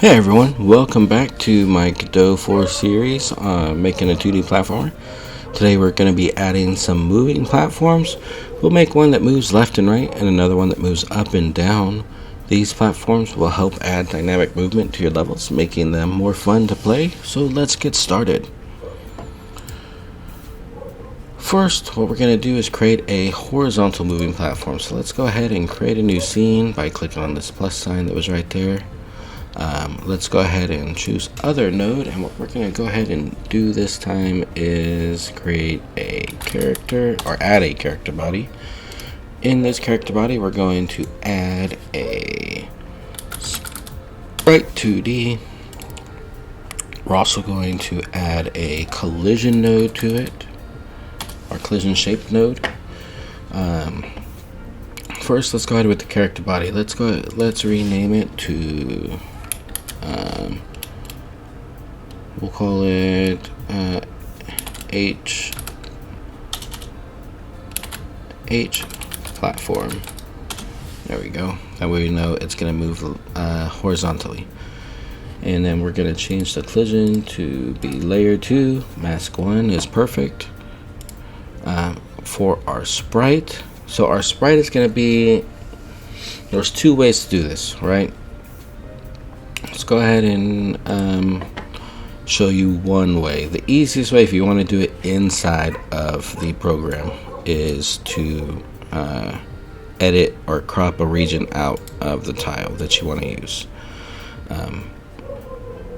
Hey everyone, welcome back to my Godot 4 series, making a 2D platformer. Today we're going to be adding some moving platforms. We'll make one that moves left and right and another one that moves up and down. These platforms will help add dynamic movement to your levels, making them more fun to play. So let's get started. First, what we're going to do is create a horizontal moving platform. So let's go ahead and create a new scene by clicking on this plus sign that was right there. Let's go ahead and choose other node, and what we're going to go ahead and do this time is create a character, or add a character body. In this character body we're going to add a sprite 2D. We're also going to add a collision node to it, or collision shaped node. First, let's go ahead with the character body. Let's rename it to we'll call it H platform. There we go. That way we know it's going to move horizontally. And then we're going to change the collision to be layer 2. Mask 1 is perfect. For our sprite, so our sprite is going to be, there's two ways to do this, right? Let's go ahead and show you one way. The easiest way, if you want to do it inside of the program, is to edit or crop a region out of the tile that you want to use.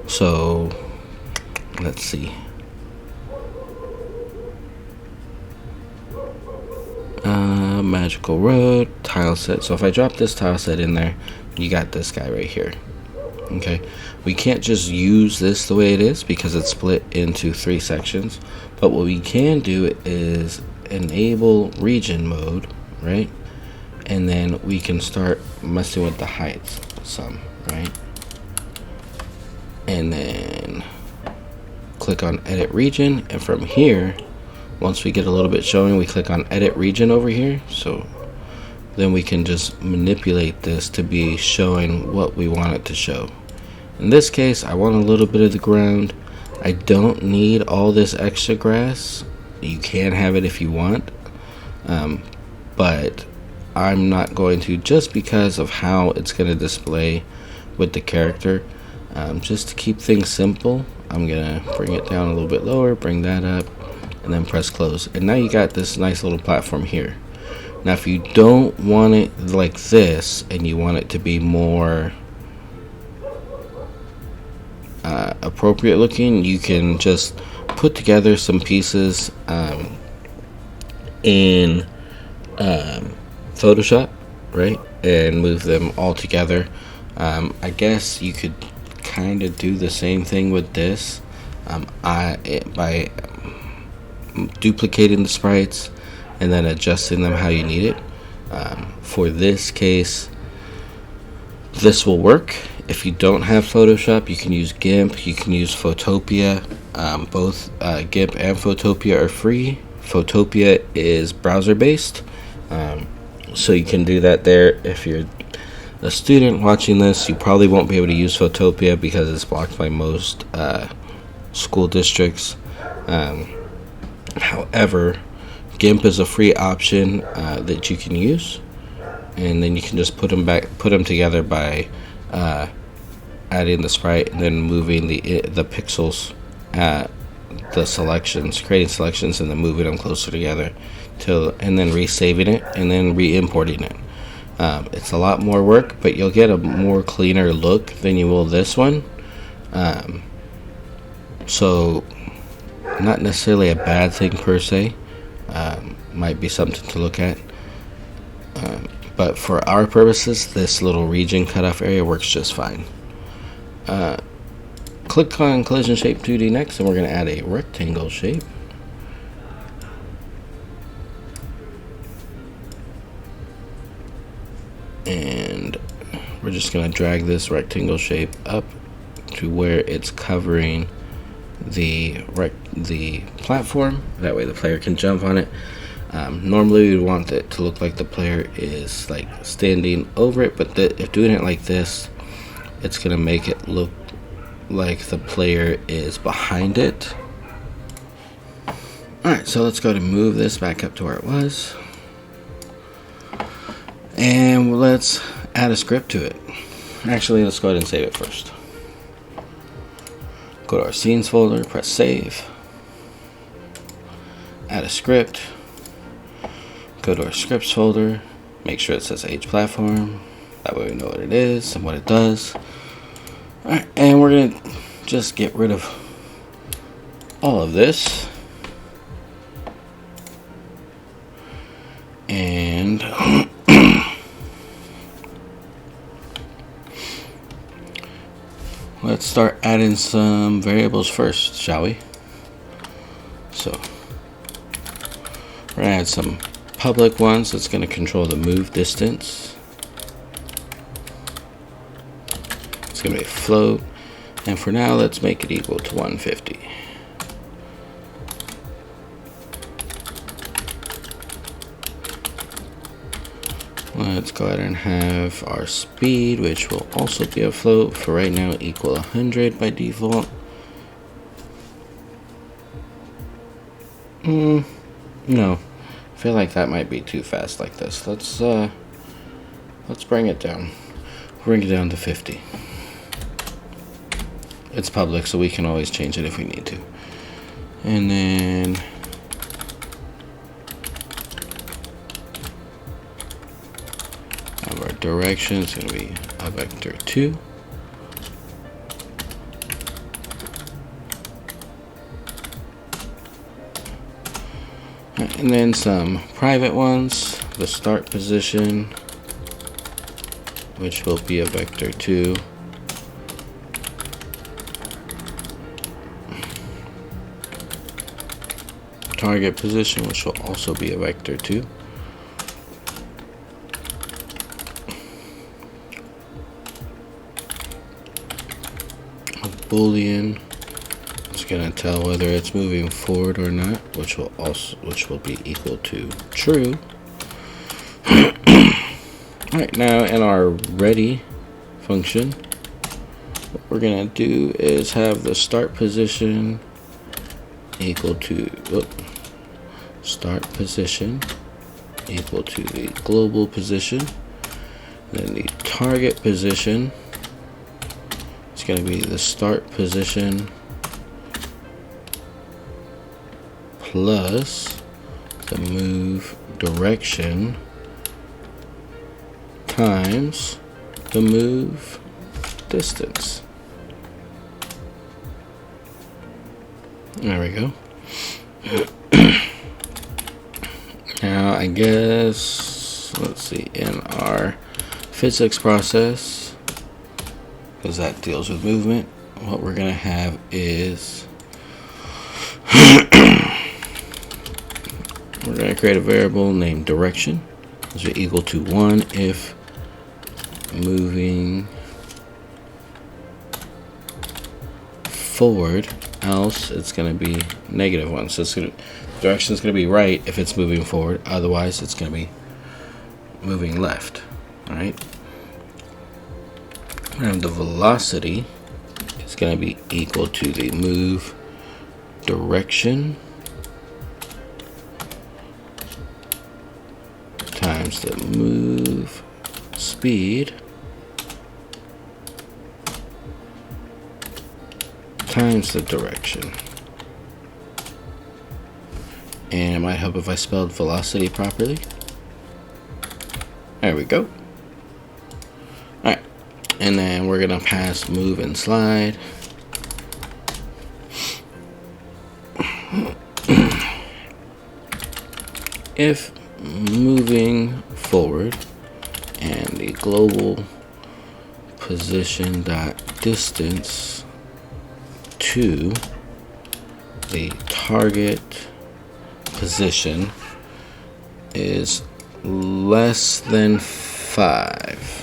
So let's see. Magical road, tile set. So if I drop this tile set in there, you got this guy right here. Okay, we can't just use this the way it is because it's split into 3 sections, but what we can do is enable region mode, right? And then we can start messing with the heights some, right? And then click on edit region, and from here, once we get a little bit showing, we click on edit region over here. So then we can just manipulate this to be showing what we want it to show. In this case, I want a little bit of the ground. I don't need all this extra grass. You can have it if you want, but I'm not going to, just because of how it's going to display with the character. Just to keep things simple, I'm going to bring it down a little bit lower, bring that up, and then press close. And now you got this nice little platform here. Now if you don't want it like this and you want it to be more appropriate looking, you can just put together some pieces in Photoshop, right, and move them all together. I guess you could kind of do the same thing with this by duplicating the sprites and then adjusting them how you need it. For this case, this will work. If you don't have Photoshop, you can use GIMP, you can use Photopea. Both GIMP and Photopea are free. Photopea is browser based, so you can do that there. If you're a student watching this, you probably won't be able to use Photopea because it's blocked by most school districts. However, GIMP is a free option that you can use, and then you can just put them together by adding the sprite and then moving the pixels at the selections, creating selections, and then moving them closer together and then resaving it and then re-importing it. It's a lot more work, but you'll get a more cleaner look than you will this one. So not necessarily a bad thing per se. Might be something to look at, but for our purposes, this little region cutoff area works just fine. Click on collision shape 2D next, and we're going to add a rectangle shape. And we're just going to drag this rectangle shape up to where it's covering the platform. That way the player can jump on it. Normally we would want it to look like the player is like standing over it, but if doing it like this, it's gonna make it look like the player is behind it. Alright, so let's go to move this back up to where it was. And let's add a script to it. Actually, let's go ahead and save it first. Go to our scenes folder, press save. Add a script. Go to our scripts folder. Make sure it says H platform. That way we know what it is and what it does. Alright, and we're going to just get rid of all of this. And let's start adding some variables first, shall we? So we're going to add some public ones that's going to control the move distance. It's going to be a float. And for now, let's make it equal to 150. Let's go ahead and have our speed, which will also be a float, for right now equal 100 by default. No, I feel like that might be too fast like this. Let's bring it down. Bring it down to 50. It's public, so we can always change it if we need to. And then our direction is going to be a vector 2. And then some private ones. The start position, which will be a vector 2. Target position, which will also be a vector 2. A boolean is going to tell whether it's moving forward or not, which will be equal to true. Alright, now in our ready function, what we're going to do is have the start position equal to start position equal to the global position. Then the target position is going to be the start position plus the move direction times the move distance. There we go. Now I guess, let's see, in our physics process, because that deals with movement, what we're going to have is we're going to create a variable named direction, which is equal to 1 if moving forward, else it's going to be -1. So it's direction is going to be right if it's moving forward, otherwise it's going to be moving left. All right, and the velocity is going to be equal to the move direction times the move speed times the direction. And it might help if I spelled velocity properly. There we go. Alright, and then we're gonna pass move and slide. If moving forward and the global position dot distance to the target position is less than 5,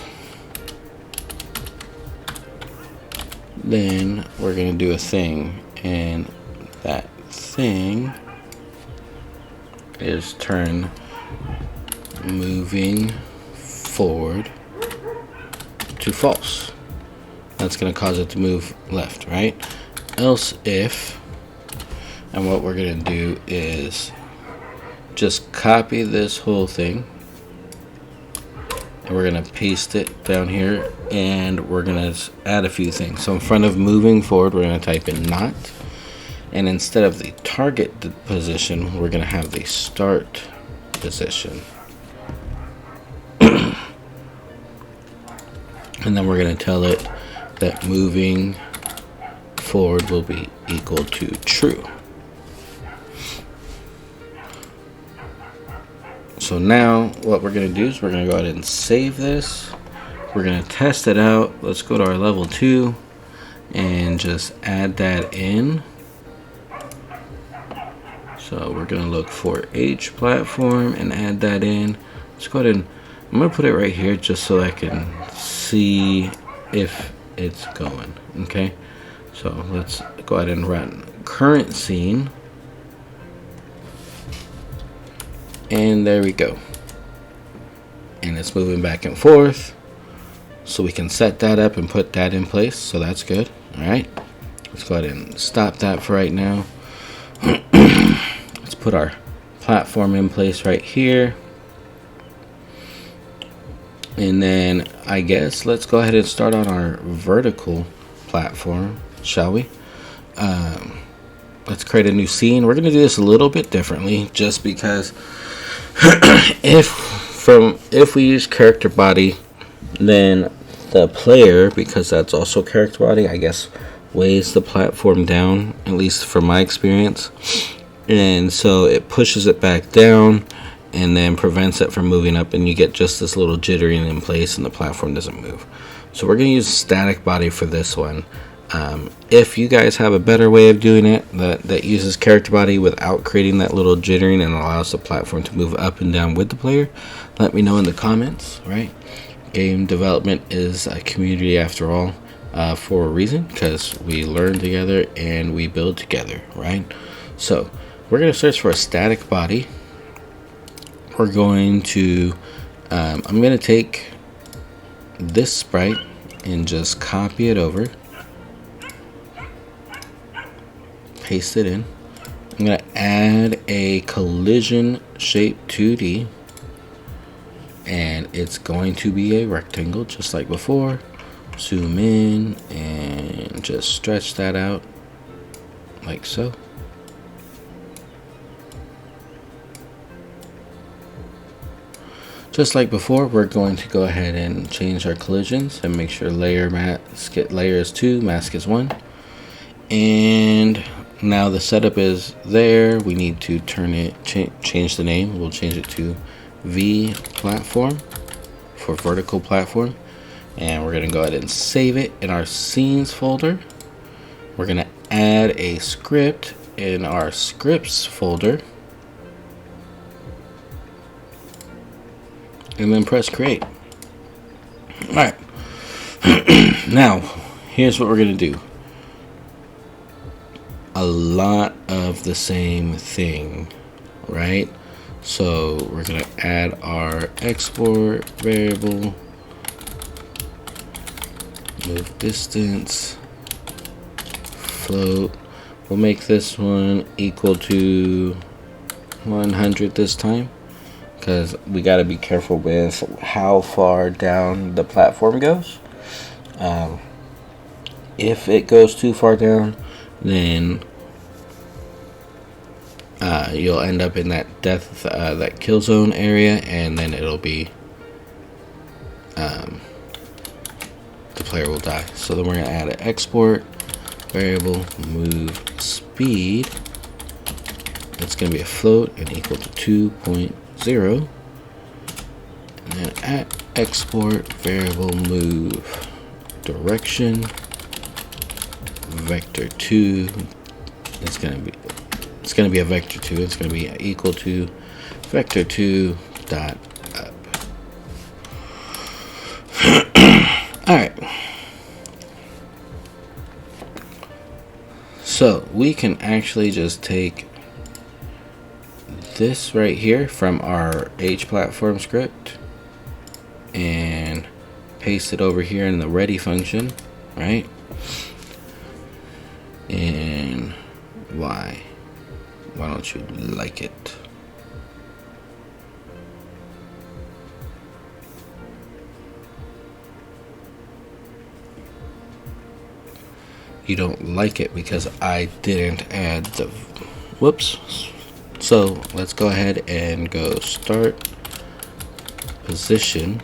then we're going to do a thing, and that thing is turn moving forward to false. that's going to cause it to move left, right? Else if, and what we're going to do is just copy this whole thing, and we're going to paste it down here, and we're going to add a few things. So in front of moving forward, we're going to type in not, and instead of the target position, we're going to have the start position. And then we're going to tell it that moving forward will be equal to true. So now what we're going to do is we're going to go ahead and save this. We're going to test it out. Let's go to our level 2 and just add that in. So we're going to look for H platform and add that in. Let's go ahead and I'm going to put it right here just so I can see if it's going. Okay, so let's go ahead and run current scene, and there we go, and it's moving back and forth, so we can set that up and put that in place, so that's good. All right, let's go ahead and stop that for right now. Let's put our platform in place right here. And then I guess let's go ahead and start on our vertical platform, shall we? Let's create a new scene. We're going to do this a little bit differently, just because if we use character body, then the player, because that's also character body, I guess weighs the platform down, at least from my experience, and so it pushes it back down and then prevents it from moving up, and you get just this little jittering in place and the platform doesn't move. So we're going to use static body for this one. If you guys have a better way of doing it that uses character body without creating that little jittering and allows the platform to move up and down with the player, let me know in the comments. Right? Game development is a community after all, for a reason, because we learn together and we build together, right? So we're going to search for a static body. We're going to I'm going to take this sprite and just copy it over, paste it in. I'm going to add a collision shape 2D, and it's going to be a rectangle just like before. Zoom in and just stretch that out like so. Just like before, we're going to go ahead and change our collisions and make sure layer is 2, mask is 1. And now the setup is there. We need to turn it, change the name. We'll change it to V platform for vertical platform. And we're going to go ahead and save it in our scenes folder. We're going to add a script in our scripts folder, and then press create. Alright, now here's what we're going to do. A lot of the same thing, right? So we're going to add our export variable, move distance, float. We'll make this one equal to 100 this time, because we got to be careful with how far down the platform goes. If it goes too far down, then you'll end up in that that kill zone area, and then it'll be the player will die. So then we're going to add an export variable, move speed. It's going to be a float and equal to 2.0. And then at export variable, move direction vector 2. It's going to be a vector 2. It's going to be equal to vector 2 dot up. All right. So we can actually just take this right here from our H platform script and paste it over here in the ready function. All right? And why don't you like it? You don't like it because I didn't add the whoops. So let's go ahead and go start position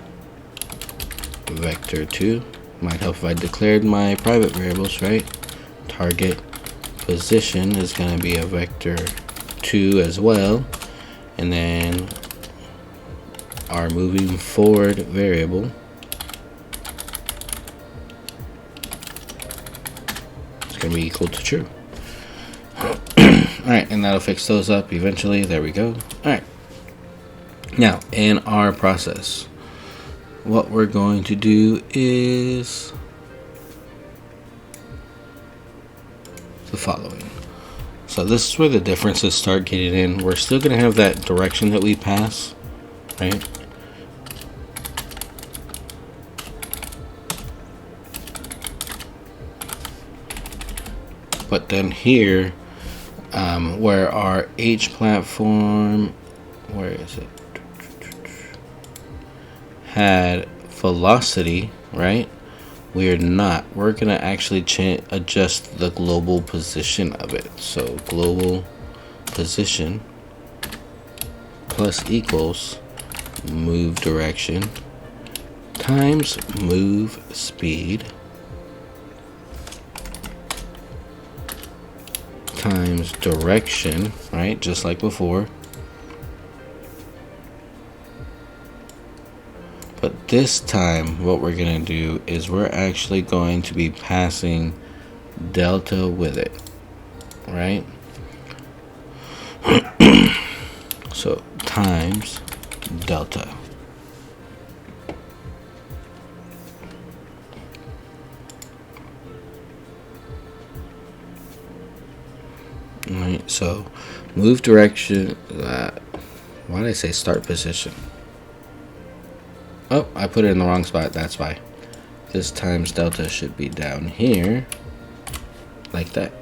vector 2. Might help if I declared my private variables, right? Target position is going to be a vector 2 as well, and then our moving forward variable is going to be equal to true. Alright, and that'll fix those up eventually. There we go. Alright, now in our process, what we're going to do is the following. So this is where the differences start getting in. We're still going to have that direction that we pass, right? But then here, where our H platform, where is it? Had velocity, right? We're going to actually adjust the global position of it. So global position plus equals move direction times move speed times direction, right? Just like before. But this time, what we're going to do is we're actually going to be passing delta with it, right? So times delta. Alright, so move direction. Why did I say start position? Oh, I put it in the wrong spot. That's why. This times delta should be down here, like that.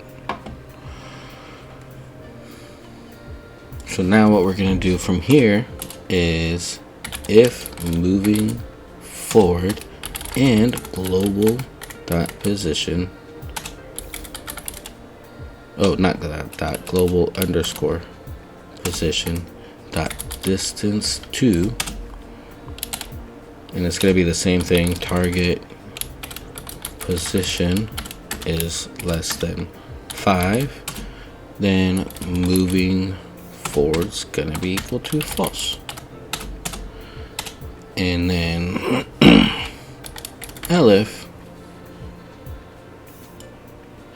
So now what we're going to do from here is if moving forward and global dot position. Oh, not that dot, global underscore position dot distance to. And it's going to be the same thing. Target position is less than 5. Then moving forward is going to be equal to false. And then elif,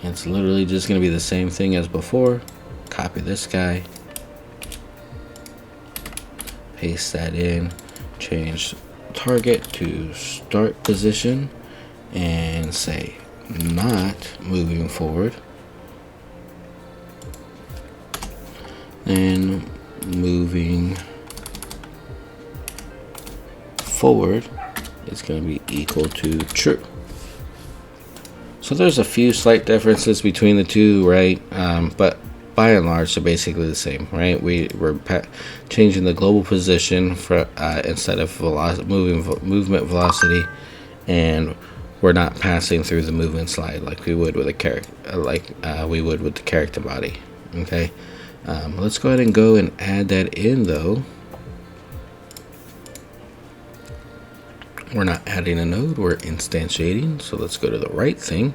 it's literally just going to be the same thing as before. Copy this guy. Paste that in. Change target to start position and say not moving forward, and moving forward is going to be equal to true. So there's a few slight differences between the two, right? But by and large, they're basically the same, right? We're changing the global position for instead of movement velocity, and we're not passing through the movement slide like we would with a character, we would with the character body. Okay, let's go ahead and add that in though. We're not adding a node, we're instantiating. So let's go to the right thing.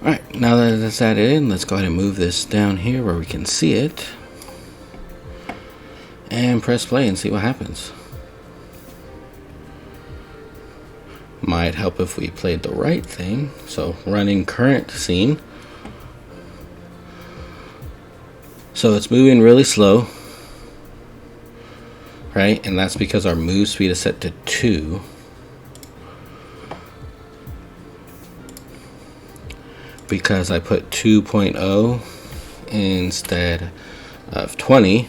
Alright, now that that's added in, let's go ahead and move this down here where we can see it. And press play and see what happens. Might help if we played the right thing. So running current scene. So it's moving really slow. Right, and that's because our move speed is set to 2. Because I put 2.0 instead of 20.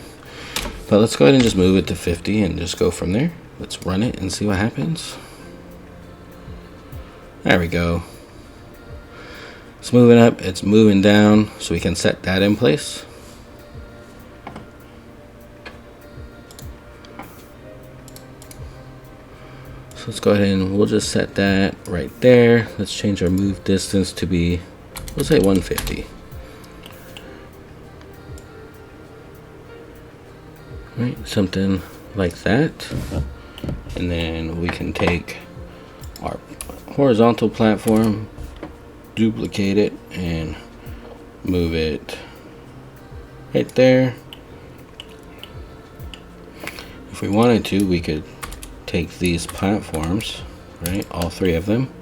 But let's go ahead and just move it to 50 and just go from there. Let's run it and see what happens. There we go. It's moving up, it's moving down, so we can set that in place. So let's go ahead and we'll just set that right there. Let's change our move distance to be, we'll say 150. Right, something like that. And then we can take our horizontal platform, duplicate it, and move it right there. If we wanted to, we could take these platforms, right, all three of them,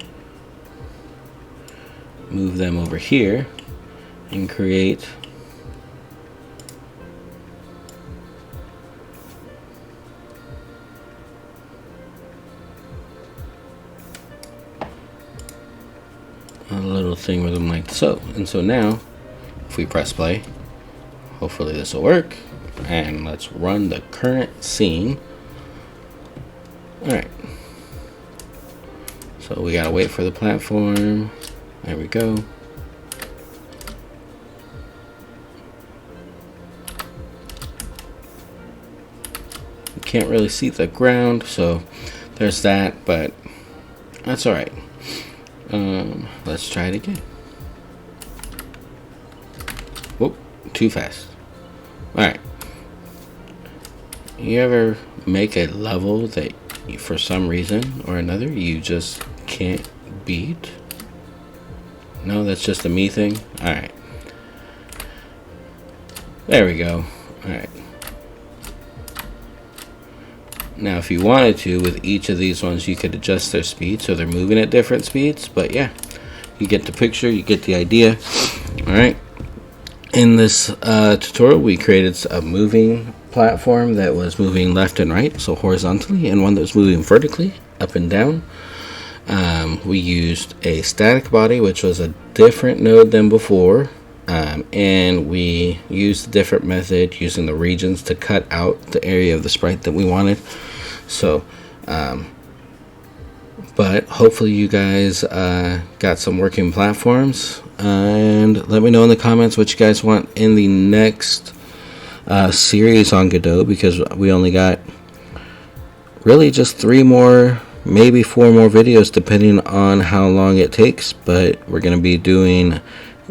move them over here, and create a little thing with them like so. And so now, if we press play, hopefully this will work, and let's run the current scene. Alright, so we gotta wait for the platform. There we go. You can't really see the ground, so there's that, but that's alright. Let's try it again. Whoop, too fast. Alright. You ever make a level that for some reason or another you just can't beat? No, that's just a me thing? Alright. There we go. Alright. Now if you wanted to, with each of these ones you could adjust their speed so they're moving at different speeds, but yeah, you get the picture, you get the idea. Alright. In this tutorial we created a moving platform that was moving left and right, so horizontally, and one that was moving vertically, up and down. We used a static body, which was a different node than before, and we used a different method using the regions to cut out the area of the sprite that we wanted. So but hopefully you guys got some working platforms, and let me know in the comments what you guys want in the next series on Godot, because we only got really just 3 more, maybe 4 more videos depending on how long it takes. But we're going to be doing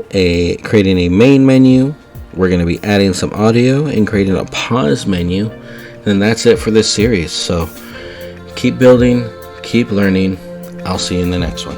creating a main menu, we're going to be adding some audio and creating a pause menu, and that's it for this series. So keep building, keep learning. I'll see you in the next one.